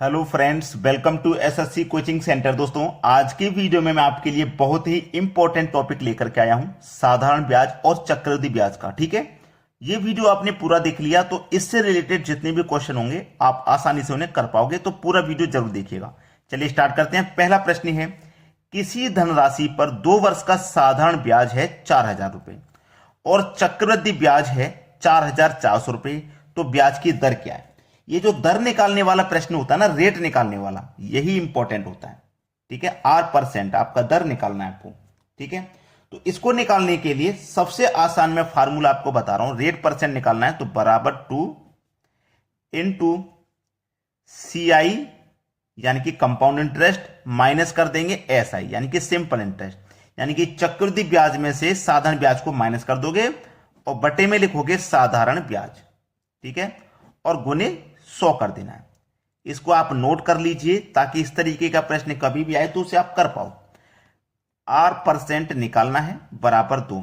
Hello friends, welcome to SSC coaching centre. दोस्तों, आज की वीडियो में मैं आपके लिए बहुत ही इंपॉर्टेंट टॉपिक लेकर के आया हूं, साधारण ब्याज और चक्रवृद्धि ब्याज का। ठीक है, ये वीडियो आपने पूरा देख लिया तो इससे रिलेटेड जितने भी क्वेश्चन होंगे आप आसानी से उन्हें कर पाओगे, तो पूरा वीडियो जरूर देखिएगा। चलिए स्टार्ट करते हैं। पहला प्रश्न है, किसी धनराशि पर 2 वर्ष का साधारण ब्याज है 4,000 रुपए और चक्रवृद्धि ब्याज है 4,400 रुपए, तो ब्याज की दर क्या है? ये जो दर निकालने वाला प्रश्न होता है ना, रेट निकालने वाला, यही इंपॉर्टेंट होता है। ठीक है, R% आपका दर निकालना है आपको। ठीक है, तो इसको निकालने के लिए सबसे आसान मैं फार्मूला आपको बता रहा हूं। रेट परसेंट निकालना है तो बराबर 2 इंटू CI यानी कि कंपाउंड इंटरेस्ट माइनस कर देंगे SI यानी कि सिंपल इंटरेस्ट, यानी कि चक्रवृद्धि ब्याज में से साधारण ब्याज को माइनस कर दोगे और बटे में लिखोगे साधारण ब्याज। ठीक है, और गुने 100 कर देना है। इसको आप नोट कर लीजिए ताकि इस तरीके का प्रश्न कभी भी आए तो उसे आप कर पाओ। R% निकालना है बराबर 2।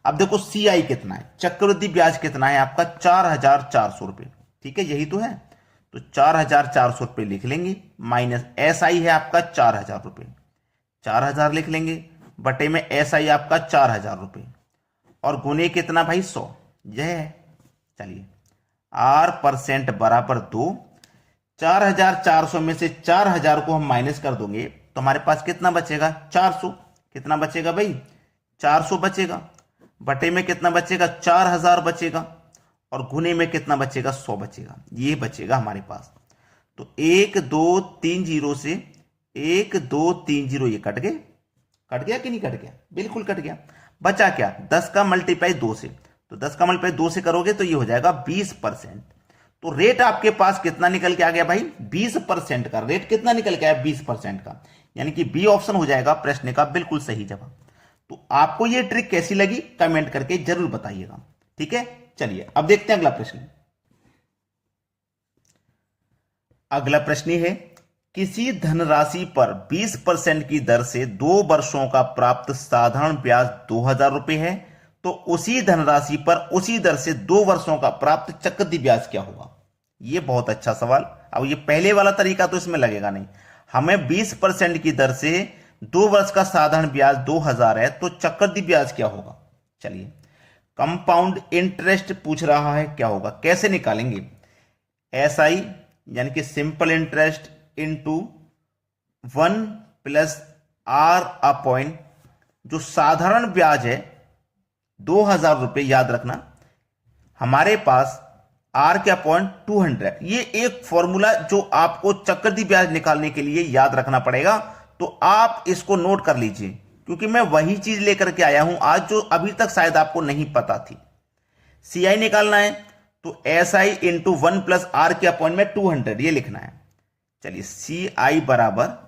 अब देखो CI कितना है, चक्रवृद्धि ब्याज कितना है आपका, 4,400 रुपए। ठीक है, यही तो है, तो 4,400 रुपए लिख लेंगे, माइनस SI है आपका 4,000 रुपए, 4,000 लिख लेंगे, बटे में SI आपका 4,000 रुपए और गुने कितना भाई 100, यह है। चलिए R% बराबर 2, 4,400 में से 4,000 को हम माइनस कर दोगे तो हमारे पास कितना बचेगा, 400। कितना बचेगा भाई, 400 बचेगा, बटे में कितना बचेगा, 4,000 बचेगा और गुने में कितना बचेगा, 100 बचेगा। ये बचेगा हमारे पास। तो 1 2 3 0 से 1 2 3 0 ये कट गए। कट गया कि नहीं कट गया, बिल्कुल कट गया। बचा क्या, 10 का मल्टीप्लाई 2 से, तो 10 का मल्टीप्लाई 2 से करोगे तो ये हो जाएगा 20%। तो रेट आपके पास कितना निकल के आ गया भाई, 20% का रेट कितना निकल के आया, 20% का, यानी कि बी ऑप्शन हो जाएगा प्रश्न का बिल्कुल सही जवाब। तो आपको ये ट्रिक कैसी लगी कमेंट करके जरूर बताइएगा। ठीक है, चलिए अब देखते हैं अगला प्रश्न। अगला प्रश्न है, किसी धनराशि पर 20% की दर से 2 वर्षों का प्राप्त साधारण ब्याज 2,000 रुपए है, तो उसी धनराशि पर उसी दर से 2 वर्षों का प्राप्त चक्रवृद्धि ब्याज क्या होगा? यह बहुत अच्छा सवाल। अब ये पहले वाला तरीका तो इसमें लगेगा नहीं, हमें 20% की दर से 2 वर्ष का साधारण ब्याज 2,000 है, तो चक्रवृद्धि ब्याज क्या होगा? चलिए, कंपाउंड इंटरेस्ट पूछ रहा है, क्या होगा, कैसे निकालेंगे? SI यानी कि simple interest into 1 plus R upon जो साधारण ब्याज है 2,000 रुपए, याद रखना हमारे पास R के अपॉइंट 200। ये एक फॉर्मूला जो आपको चक्रवृद्धि ब्याज निकालने के लिए याद रखना पड़ेगा, तो आप इसको नोट कर लीजिए क्योंकि मैं वही चीज लेकर के आया हूं आज जो अभी तक शायद आपको नहीं पता थी। CI निकालना है तो SI इंटू 1 प्लस R के अपॉइंट में 200 ये लिखना है। चलिए, CI बराबर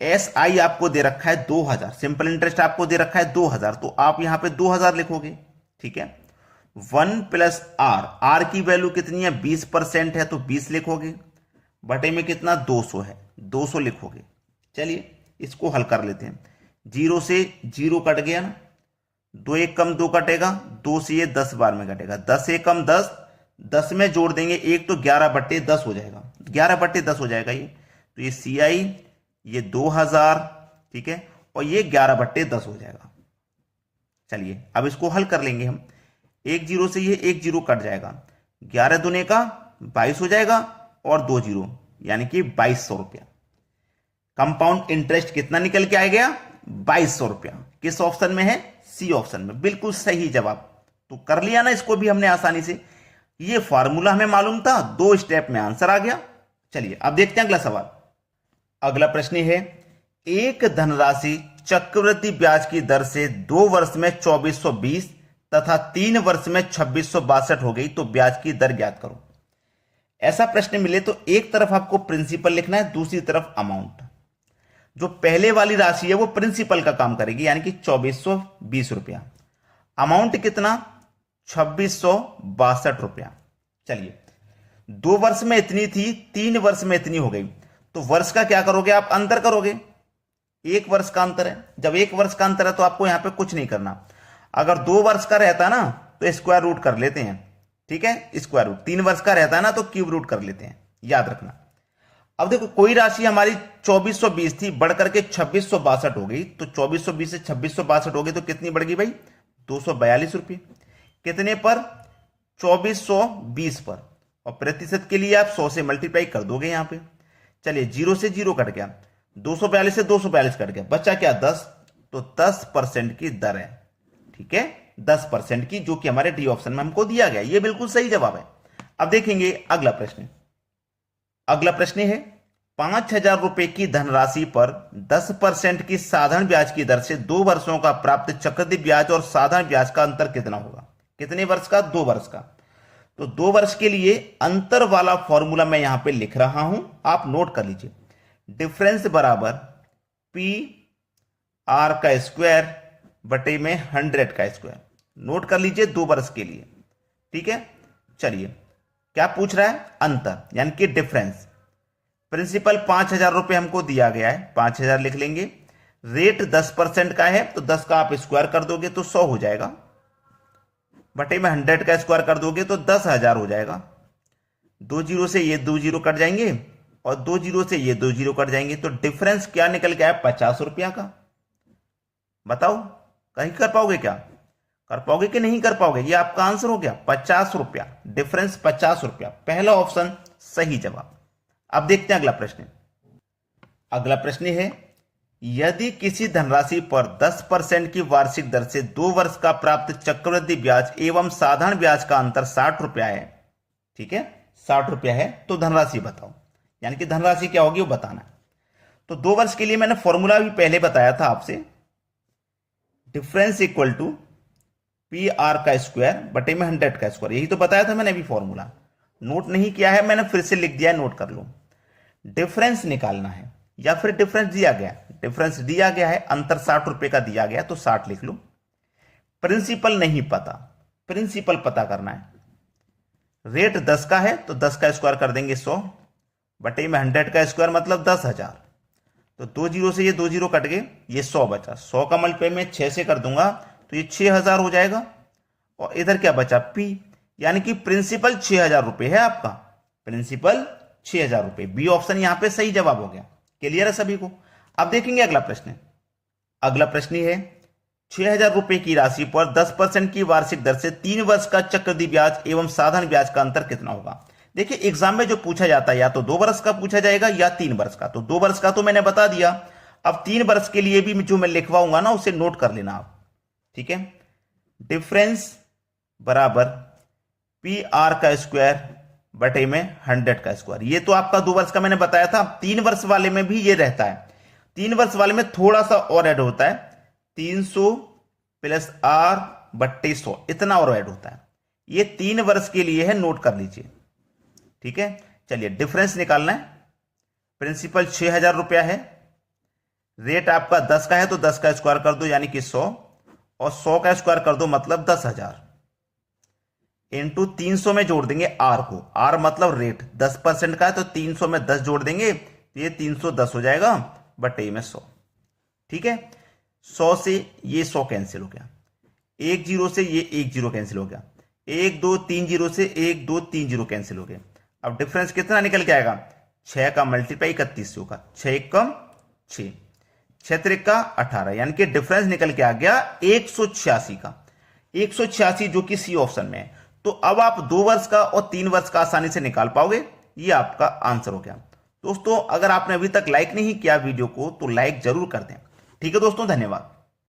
SI आपको दे रखा है 2,000, सिंपल इंटरेस्ट आपको दे रखा है 2,000, तो आप यहां पे 2,000 लिखोगे। ठीक है, 1 प्लस R की वैल्यू कितनी है, 20% है, तो 20 लिखोगे, बटे में कितना 200 है, 200 लिखोगे। चलिए इसको हल कर लेते हैं। 0 से 0 कट गया ना, 2 1 कम 2 कटेगा, 2 से ये 10 बार में कटेगा, 10 1 कम 10, 10 में जोड़ देंगे 1 तो 11/10 हो जाएगा, 11/10 हो जाएगा ये। तो ये CI ये 2,000, ठीक है, और ये 11/10 हो जाएगा। चलिए अब इसको हल कर लेंगे हम। 1 0 से ये 1 0 कट जाएगा, 11 दूने का 22 हो जाएगा और 2 0 यानी कि 2,200 रुपया। कंपाउंड इंटरेस्ट कितना निकल के आ गया, 2,200 रुपया। किस ऑप्शन में है, C ऑप्शन में, बिल्कुल सही जवाब। तो कर लिया ना इसको भी हमने आसानी से, ये फॉर्मूला हमें मालूम था, 2 स्टेप में आंसर आ गया। चलिए अब देखते हैं अगला सवाल। अगला प्रश्न है, एक धनराशि चक्रवृद्धि ब्याज की दर से 2 वर्ष में 2,420 तथा 3 वर्ष में 2,662 हो गई, तो ब्याज की दर ज्ञात करो। ऐसा प्रश्न मिले तो एक तरफ आपको प्रिंसिपल लिखना है, दूसरी तरफ अमाउंट। जो पहले वाली राशि है वो प्रिंसिपल का काम करेगी, यानी कि 2,420 रुपया। अमाउंट कितना, 2,662 रुपया। चलिए, 2 वर्ष में इतनी थी, 3 वर्ष में इतनी हो गई, तो वर्ष का क्या करोगे आप, अंतर करोगे। 1 वर्ष का अंतर है, जब 1 वर्ष का अंतर है तो आपको यहां पे कुछ नहीं करना। अगर 2 वर्ष का रहता ना तो स्क्वायर रूट कर लेते हैं। ठीक है, स्क्वायर रूट। 3 वर्ष का रहता है ना तो क्यूब रूट कर लेते हैं, याद रखना। अब देखो कोई राशि हमारी 2420 थी, बढ़ करके 2662 हो गई, तो 2420 से 2662 हो गई तो कितनी बढ़ गई भाई? 242 रुपये। कितने पर? 2420 पर। और प्रतिशत के लिए आप 100 से मल्टीप्लाई कर दोगे यहां पे। चलिए, जीरो से जीरो कट गया, 242 से 242 कट गया, बचा क्या? 10। तो 10% की दर है, ठीक है, 10% की, जो कि हमारे डी ऑप्शन में हमको दिया गया। ये बिल्कुल सही जवाब है। अब देखेंगे अगला प्रश्न। अगला प्रश्न है 5,000 रुपए की धनराशि पर 10% की साधारण ब्याज की दर से 2 वर्षों का प्राप्त चक्रवृद्धि ब्याज और साधारण ब्याज का अंतर कितना होगा? कितने वर्ष का? 2 वर्ष का। तो 2 वर्ष के लिए अंतर वाला फॉर्मूला मैं यहां पे लिख रहा हूं, आप नोट कर लीजिए। डिफरेंस बराबर पी आर का स्क्वायर बटे में 100 का स्क्वायर। नोट कर लीजिए 2 वर्ष के लिए, ठीक है। चलिए, क्या पूछ रहा है? अंतर, यानी कि डिफरेंस। प्रिंसिपल 5,000 रुपए हमको दिया गया है, 5,000 लिख लेंगे। रेट 10% का है, तो 10 का आप स्क्वायर कर दोगे तो 100 हो जाएगा, बटे में 100 का स्क्वायर कर दोगे तो 10,000 हो जाएगा। 2 जीरो से ये 2 जीरो कट जाएंगे और 2 जीरो से ये 2 जीरो कट जाएंगे, तो डिफरेंस क्या निकल के आया? 50 रुपया का। बताओ, कहीं कर पाओगे क्या? कर पाओगे कि नहीं कर पाओगे? ये आपका आंसर हो गया, 50 रुपया। डिफरेंस 50 रुपया, पहला ऑप्शन सही जवाब। अब देखते हैं अगला प्रश्न। अगला प्रश्न है, यदि किसी धनराशि पर 10% की वार्षिक दर से 2 वर्ष का प्राप्त चक्रवृद्धि ब्याज एवं साधारण ब्याज का अंतर 60 रुपया है, ठीक है, 60 रुपया है, तो धनराशि बताओ। यानी कि धनराशि क्या होगी वो बताना है। तो 2 वर्ष के लिए मैंने फॉर्मूला भी पहले बताया था आपसे, difference equal to P R का स्क्वायर बटे में 100 का स्क्वायर। यही तो बताया था मैंने अभी फॉर्मूला, नोट नहीं किया है मैंने, फिर से लिख दिया है, नोट कर लो। डिफरेंस निकालना है या फिर डिफरेंस दिया गया? डिफरेंस दिया गया है, अंतर 60 रुपए का दिया गया, तो 60 लिख लो। प्रिंसिपल नहीं पता, प्रिंसिपल पता करना है। रेट 10 का है तो 10 का स्क्वायर कर देंगे 100, बटे में 100 का स्क्वायर मतलब 10,000। तो 2 जीरो से ये 2 जीरो कट गए, ये 100 बचा। 100 का मल्टीप्लाई में 6 से कर दूंगा तो ये 6,000 हो जाएगा। और इधर क्या बचा? पी, यानी कि प्रिंसिपल 6,000 रुपए है आपका, प्रिंसिपल 6,000 रुपए। बी ऑप्शन यहां पे सही जवाब हो गया। क्लियर है सभी को? अब देखेंगे अगला प्रश्न। अगला प्रश्न है 6,000 रुपए की राशि पर 10% की वार्षिक दर से 3 वर्ष का चक्रवृद्धि ब्याज एवं साधारण ब्याज का अंतर कितना होगा? देखिए, एग्जाम में जो पूछा जाता है या तो 2 वर्ष का पूछा जाएगा या 3 वर्ष का। तो 2 वर्ष का तो मैंने बता दिया, अब 3 वर्ष के लिए भी जो मैं लिखवाऊंगा ना, उसे नोट कर लेना आप, ठीक है। डिफरेंस बराबर पी आर का स्क्वायर बटे में 100 का स्क्वायर। ये तो आपका 2 वर्ष का मैंने बताया था। 3 वर्ष वाले में भी ये रहता है, 3 वर्ष वाले में थोड़ा सा और ऐड होता है, 300 प्लस आर बट्टे 100, इतना और ऐड होता है। ये 3 वर्ष के लिए है, नोट कर लीजिए, ठीक है। चलिए, डिफरेंस निकालना है। प्रिंसिपल 6,000 रुपया है, रेट आपका 10 का है तो 10 का स्क्वायर कर दो यानी कि 100, और 100 का स्क्वायर कर दो मतलब 10,000, इंटू 300 में जोड़ देंगे आर को। आर मतलब रेट 10% का है तो 300 में 10 जोड़ देंगे तो ये 310 हो जाएगा, बटे में 100, ठीक है। 100 से ये 100 कैंसिल हो गया, 1 जीरो से ये 1 जीरो कैंसिल हो गया, 1 2 3 जीरो से 1 2 3 जीरो कैंसिल हो गए। अब डिफरेंस कितना निकल के आएगा? 6 का मल्टीप्लाई 31 से होगा, 6 कम 6, 6 त्रिक का 18, यानी कि डिफरेंस निकल के आ गया 186 का, 186, जो कि सी ऑप्शन में है। तो अब आप 2 वर्ष का और 3 वर्ष का आसानी से निकाल पाओगे। ये आपका आंसर हो गया। दोस्तों, अगर आपने अभी तक लाइक नहीं किया वीडियो को तो लाइक जरूर कर दें, ठीक है दोस्तों, धन्यवाद।